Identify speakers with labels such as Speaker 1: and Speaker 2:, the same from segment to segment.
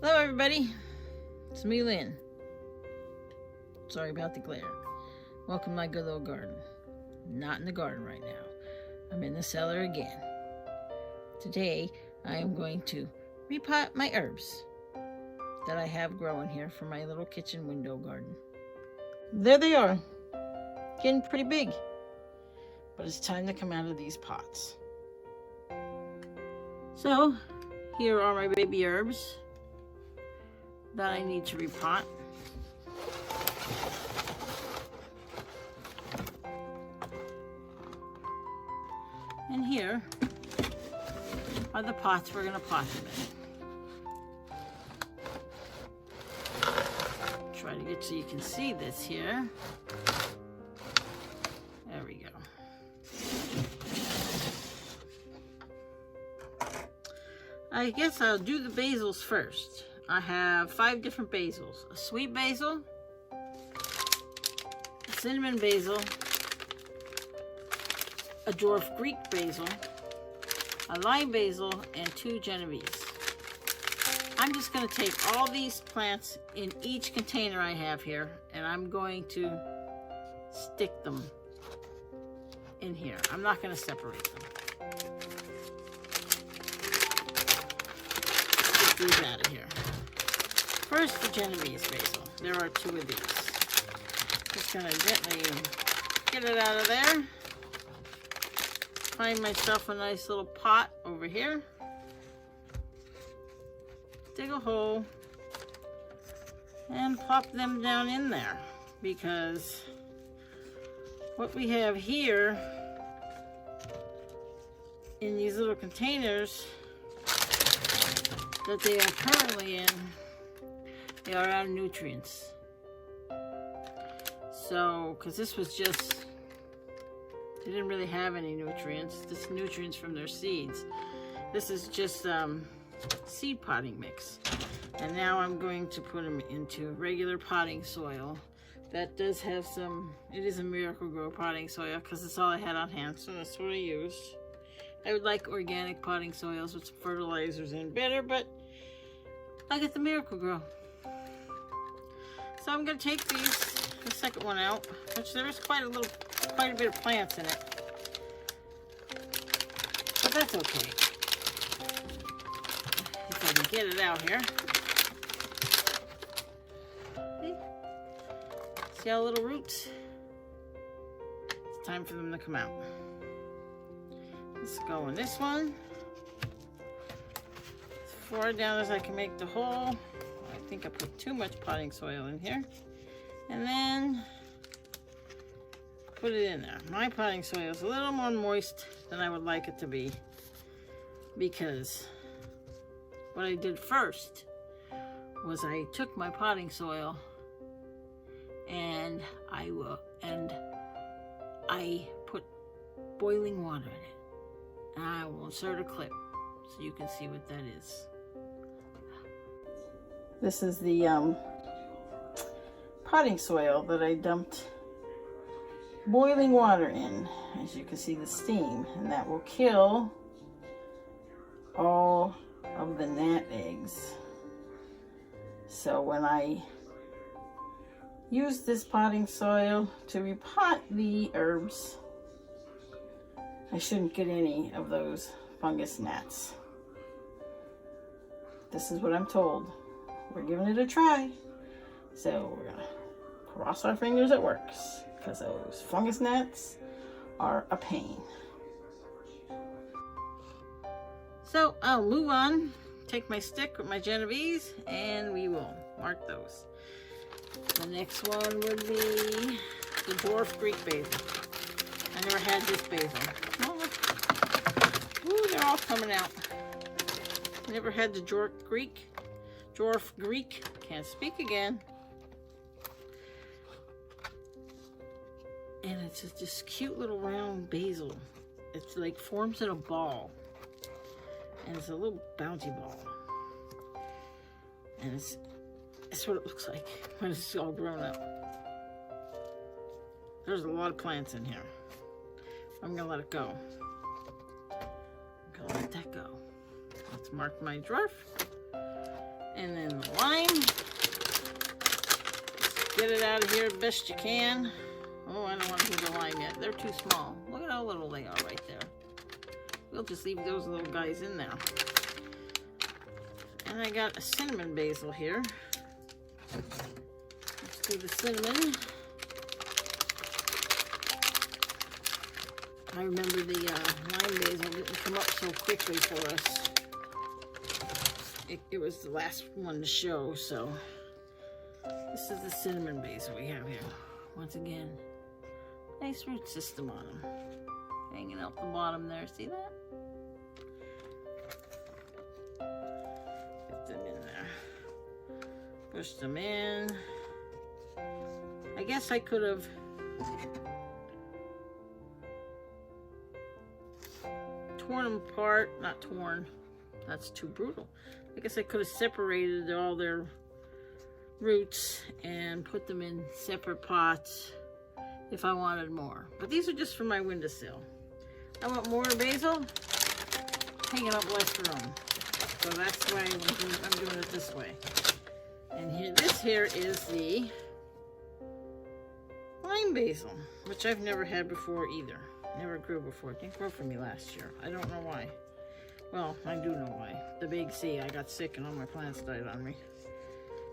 Speaker 1: Hello everybody, it's me, Lynn. Sorry about the glare. Welcome to my good little garden. Not in the garden right now. I'm in the cellar again. Today I am going to repot my herbs that I have growing here for my little kitchen window garden. There they are, getting pretty big, but it's time to come out of these pots. So here are my baby herbs that I need to repot. And here are the pots we're going to pot them in. Try to get so you can see this here. There we go. I guess I'll do the basils first. I have 5 different basils. A sweet basil, a cinnamon basil, a dwarf Greek basil, a lime basil, and 2 Genovese. I'm just going to take all these plants in each container I have here, and I'm going to stick them in here. I'm not going to separate them. Get these out of here. First, the Genovese basil. There are 2 of these. Just gonna gently get it out of there. Find myself a nice little pot over here. Dig a hole and plop them down in there, because what we have here in these little containers that they are currently in, they are out of nutrients. So, because this was just, they didn't really have any nutrients. This is nutrients from their seeds. This is just seed potting mix. And now I'm going to put them into regular potting soil. That does have some, it is a Miracle-Gro potting soil because it's all I had on hand, so that's what I used. I would like organic potting soils with some fertilizers in better, but I get the Miracle-Gro. So I'm going to take the second one out, which there is quite a bit of plants in it, but that's okay. If I can get it out here. See how little roots? It's time for them to come out. Let's go in this one. As far down as I can make the hole. I think I put too much potting soil in here. And then put it in there. My potting soil is a little more moist than I would like it to be, because what I did first was I took my potting soil and I put boiling water in it. And I will insert a clip so you can see what that is. This is the potting soil that I dumped boiling water in. As you can see, the steam, and that will kill all of the gnat eggs. So when I use this potting soil to repot the herbs, I shouldn't get any of those fungus gnats. This is what I'm told. We're giving it a try. So we're gonna cross our fingers it works, because those fungus gnats are a pain. So I'll move on, take my stick with my Genovese, and we will mark those. The next one would be the dwarf Greek basil. I never had this basil. Oh, ooh, they're all coming out. Never had the dwarf Greek. Can't speak again. And it's just this cute little round basil. It's like forms in a ball. And it's a little bouncy ball. And it's what it looks like when it's all grown up. There's a lot of plants in here. I'm gonna let it go. I'm gonna let that go. Let's mark my dwarf. And then the lime. Just get it out of here best you can. Oh, I don't want to do the lime yet. They're too small. Look at how little they are right there. We'll just leave those little guys in there. And I got a cinnamon basil here. Let's do the cinnamon. I remember the lime basil didn't come up so quickly for us. It was the last one to show, so this is the cinnamon basil we have here. Once again, nice root system on them. Hanging out the bottom there, see that? Get them in there. Push them in. I guess I could have torn them apart. Not torn. That's too brutal. I guess I could have separated all their roots and put them in separate pots if I wanted more. But these are just for my windowsill. I want more basil, taking up less room. So that's why I'm doing it this way. And here, this here is the lime basil, which I've never had before either. Never grew before. It didn't grow for me last year. I don't know why. Well, I do know why. The big C, I got sick and all my plants died on me.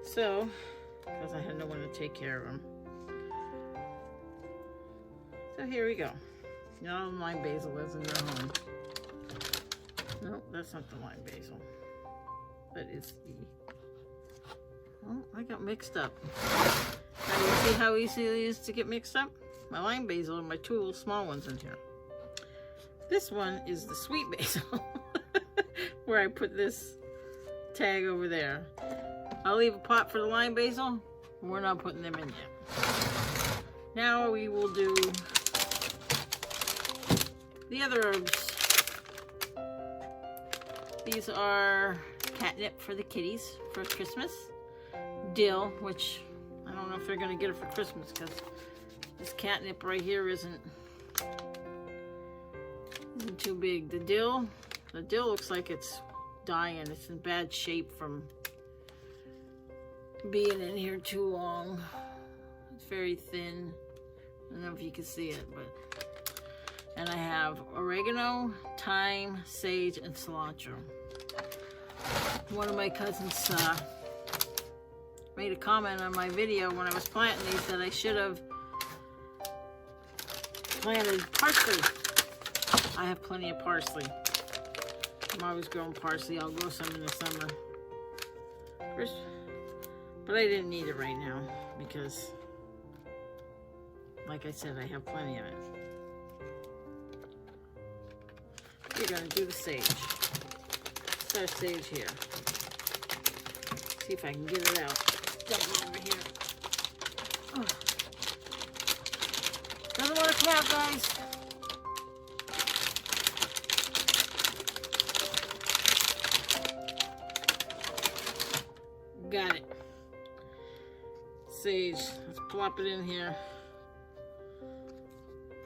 Speaker 1: So, because I had no one to take care of them. So here we go. Now lime basil is in their home. No, that's not the lime basil. That is the... Oh, I got mixed up. Now you see how easy it is to get mixed up? My lime basil and my two little small ones in here. This one is the sweet basil. Where I put this tag over there. I'll leave a pot for the lime basil. We're not putting them in yet. Now we will do the other herbs. These are catnip for the kitties for Christmas. Dill, which I don't know if they're going to get it for Christmas because this catnip right here isn't too big. The dill looks like it's dying. It's in bad shape from being in here too long. It's very thin. I don't know if you can see it, but... And I have oregano, thyme, sage, and cilantro. One of my cousins made a comment on my video when I was planting these that I should have planted parsley. I have plenty of parsley. I'm always growing parsley. I'll grow some in the summer. But I didn't need it right now because, like I said, I have plenty of it. We're going to do the sage. It's our sage here. See if I can get it out. Dump it over here. Oh. Doesn't want to come out, guys. Got it. Sage. Let's plop it in here.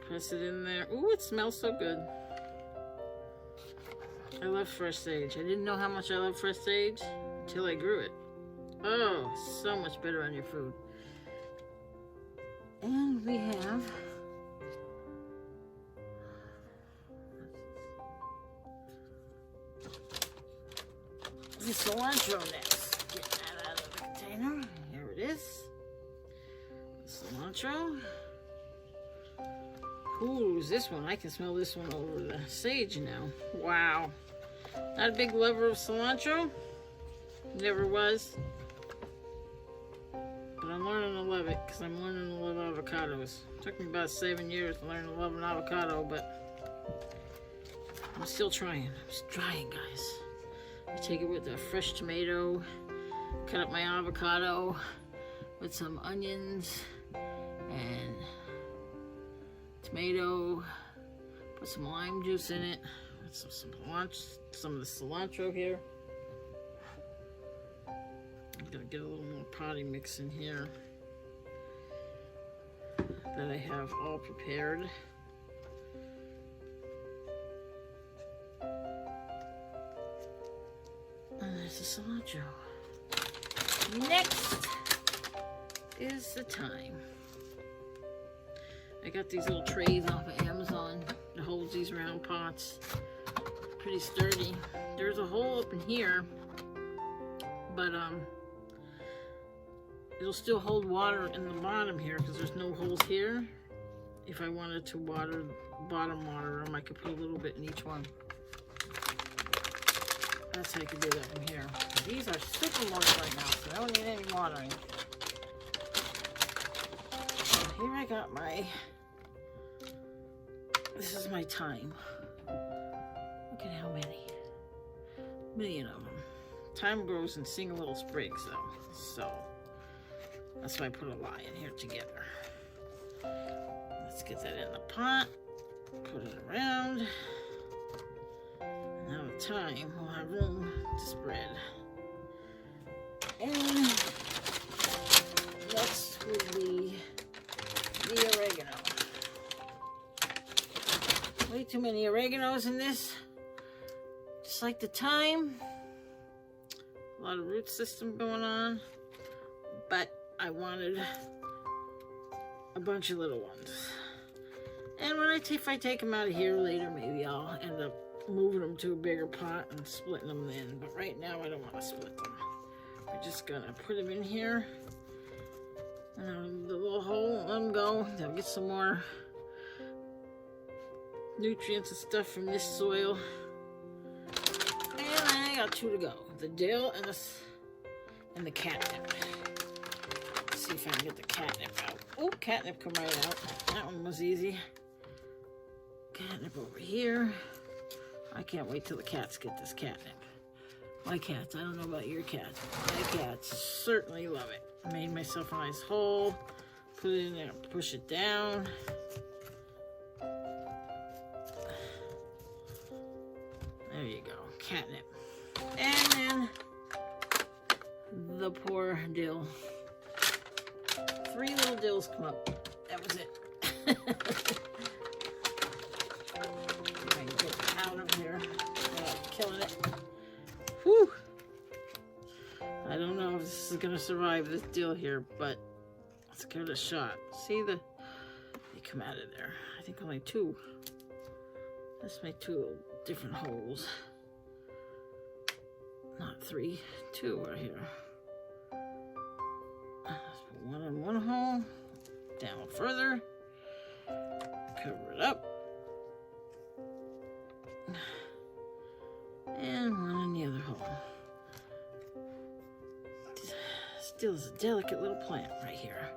Speaker 1: Press it in there. Ooh, it smells so good. I love fresh sage. I didn't know how much I love fresh sage until I grew it. Oh, so much better on your food. And we have the cilantro next. Get that out of the container. Here it is. Cilantro. Ooh, this one. I can smell this one over the sage now. Wow. Not a big lover of cilantro. Never was. But I'm learning to love it because I'm learning to love avocados. It took me about 7 years to learn to love an avocado, but I'm still trying. I'm just trying, guys. I take it with a fresh tomato, cut up my avocado with some onions and tomato, put some lime juice in it, some of the cilantro here. I'm gonna get a little more potty mix in here that I have all prepared. And there's the cilantro. Next is the thyme. I got these little trays off of Amazon that holds these round pots. Pretty sturdy. There's a hole up in here, but it'll still hold water in the bottom here because there's no holes here. If I wanted to water bottom water them, I could put a little bit in each one. That's how you can do that from here. These are super moist right now, so I don't need any watering. So here I got this is my thyme. Look at how many. A million of them. Thyme grows in single little sprigs though, so that's why I put a lot in here together. Let's get that in the pot, put it around. Now the thyme will have room to spread. And next will be the oregano. Way too many oreganos in this. Just like the thyme. A lot of root system going on. But I wanted a bunch of little ones. And if I take them out of here later, maybe I'll end up moving them to a bigger pot and splitting them in. But right now, I don't want to split them. We're just gonna put them in here. The little hole, let them go. They'll get some more nutrients and stuff from this soil. And I got 2 to go. The dill and the catnip. Let's see if I can get the catnip out. Oh, catnip come right out. That one was easy. Catnip over here. I can't wait till the cats get this catnip. My cats, I don't know about your cats. My cats certainly love it. I made myself a nice hole. Put it in there, push it down. There you go, catnip. And then the poor dill. 3 little dills come up. That was it. I can get it out of here without killing it. Whew. I don't know if this is gonna survive this dill here, but let's give it a shot. See they come out of there. I think only 2. Let's make 2 different holes. Not 3, 2 right here. Let's put one in one hole, down further, cover it up, and one in the other hole. Still is a delicate little plant right here.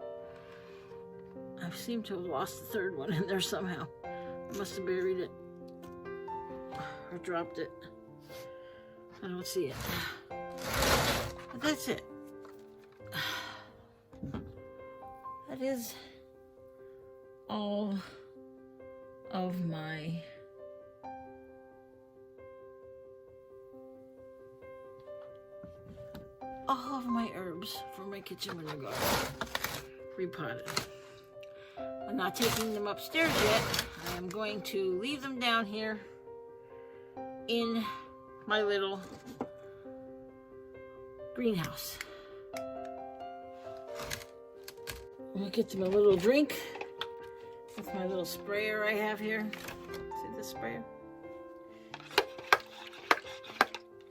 Speaker 1: I seem to have lost the 3rd one in there somehow. I must have buried it or dropped it. I don't see it. But that's it. That is all of my herbs from my kitchen window garden. Repotted. I'm not taking them upstairs yet. I am going to leave them down here in my little greenhouse. I'm gonna get them a little drink with my little sprayer I have here. See this sprayer?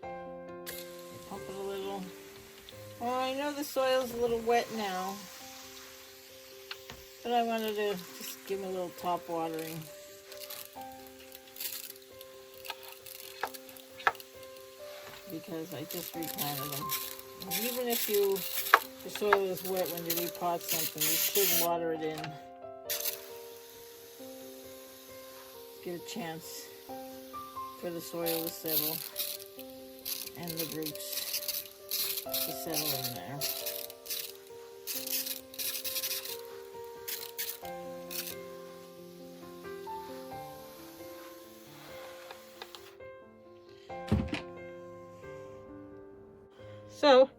Speaker 1: Pump it a little. Oh, I know the soil's a little wet now, but I wanted to just give them a little top watering. Because I just replanted them. And even if the soil is wet when you repot something, you should water it in. Give a chance for the soil to settle and the roots to settle in there. So,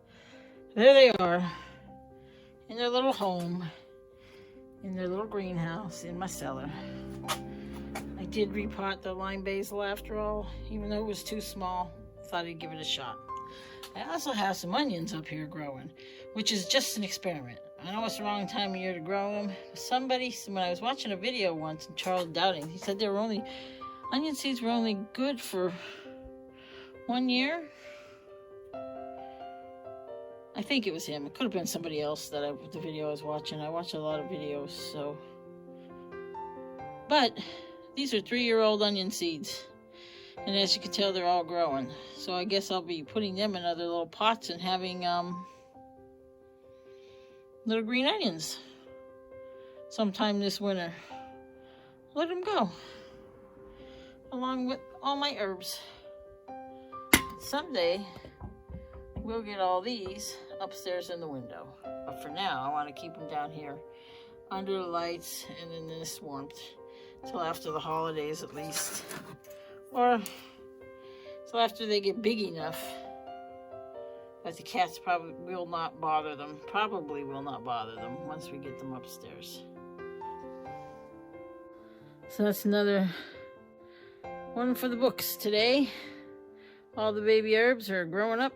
Speaker 1: there they are, in their little home, in their little greenhouse, in my cellar. I did repot the lime basil after all, even though it was too small. Thought I'd give it a shot. I also have some onions up here growing, which is just an experiment. I know it's the wrong time of year to grow them. When I was watching a video once, and Charles Dowding, he said onion seeds were only good for 1 year. I think it was him. It could have been somebody else the video I was watching. I watch a lot of videos, so. But these are 3-year-old onion seeds. And as you can tell, they're all growing. So I guess I'll be putting them in other little pots and having little green onions sometime this winter. Let them go. Along with all my herbs. Someday, we'll get all these upstairs in the window. But for now, I want to keep them down here under the lights and in this warmth till after the holidays at least. Or till after they get big enough that the cats probably will not bother them. Probably will not bother them once we get them upstairs. So that's another one for the books today. All the baby herbs are growing up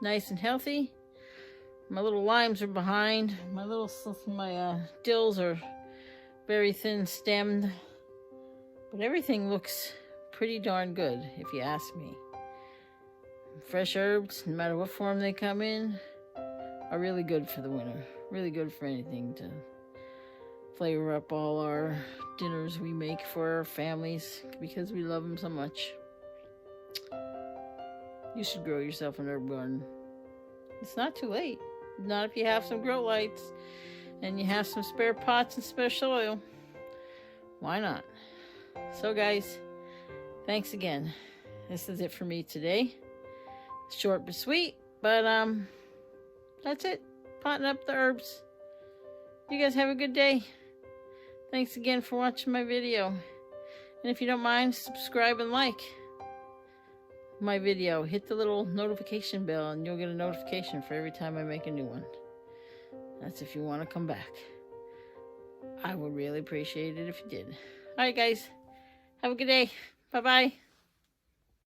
Speaker 1: nice and healthy. My little limes are behind. My dills are very thin stemmed. But everything looks pretty darn good, if you ask me. Fresh herbs, no matter what form they come in, are really good for the winter. Really good for anything to flavor up all our dinners we make for our families because we love them so much. You should grow yourself an herb garden. It's not too late. Not if you have some grow lights and you have some spare pots and spare soil. Why not? So guys, thanks again. This is it for me today. Short but sweet, but that's it. Potting up the herbs. You guys have a good day. Thanks again for watching my video. And if you don't mind, subscribe and like my video. Hit the little notification bell and you'll get a notification for every time I make a new one. That's if you want to come back. I would really appreciate it if you did. Alright guys, have a good day. Bye-bye.